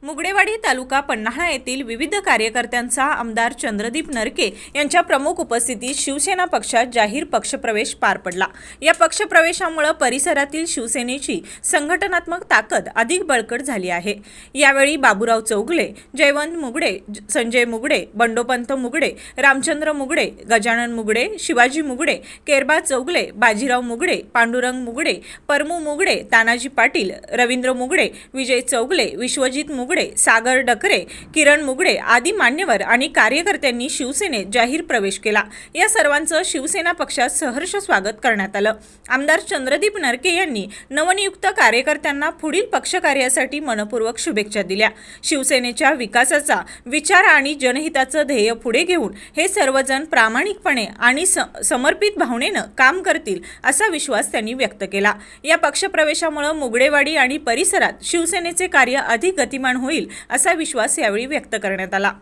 मुगडेवाडी तालुका पन्हाळा येथील विविध कार्यकर्त्यांचा आमदार चंद्रदीप नरके यांच्या प्रमुख उपस्थितीत शिवसेना पक्षात जाहीर पक्षप्रवेश पार पडला। या पक्षप्रवेशामुळे परिसरातील शिवसेनेची संघटनात्मक ताकद अधिक बळकट झाली आहे। यावेळी बाबूराव चौगले, जयवंत मुगडे, संजय मुगडे, बंडोपंत मुगडे, रामचंद्र मुगडे, गजानन मुगडे, शिवाजी मुगडे, केरबा चौगले, बाजीराव मुगडे, पांडुरंग मुगडे, परमू मुगडे, तानाजी पाटील, रवींद्र मुगडे, विजय चौगले, विश्वजित मुगडे, सागर डकरे, किरण मुगडे आदी मान्यवर आणि कार्यकर्त्यांनी शिवसेनेत जाहीर प्रवेश केला। या सर्वांचं शिवसेना पक्षात सहर्ष स्वागत करण्यात आलं। आमदार चंद्रदीप नरके यांनी नवनियुक्त कार्यकर्त्यांना पुढील पक्षकार्यासाठी मनपूर्वक शुभेच्छा दिल्या। शिवसेनेच्या विकासाचा विचार आणि जनहिताचं ध्येय पुढे घेऊन हे सर्वजण प्रामाणिकपणे आणि समर्पित भावनेनं काम करतील असा विश्वास त्यांनी व्यक्त केला। या पक्षप्रवेशामुळे मुगडेवाडी आणि परिसरात शिवसेनेचे कार्य अधिक गतिमान होईल असा विश्वास यावेळी व्यक्त करण्यात आला।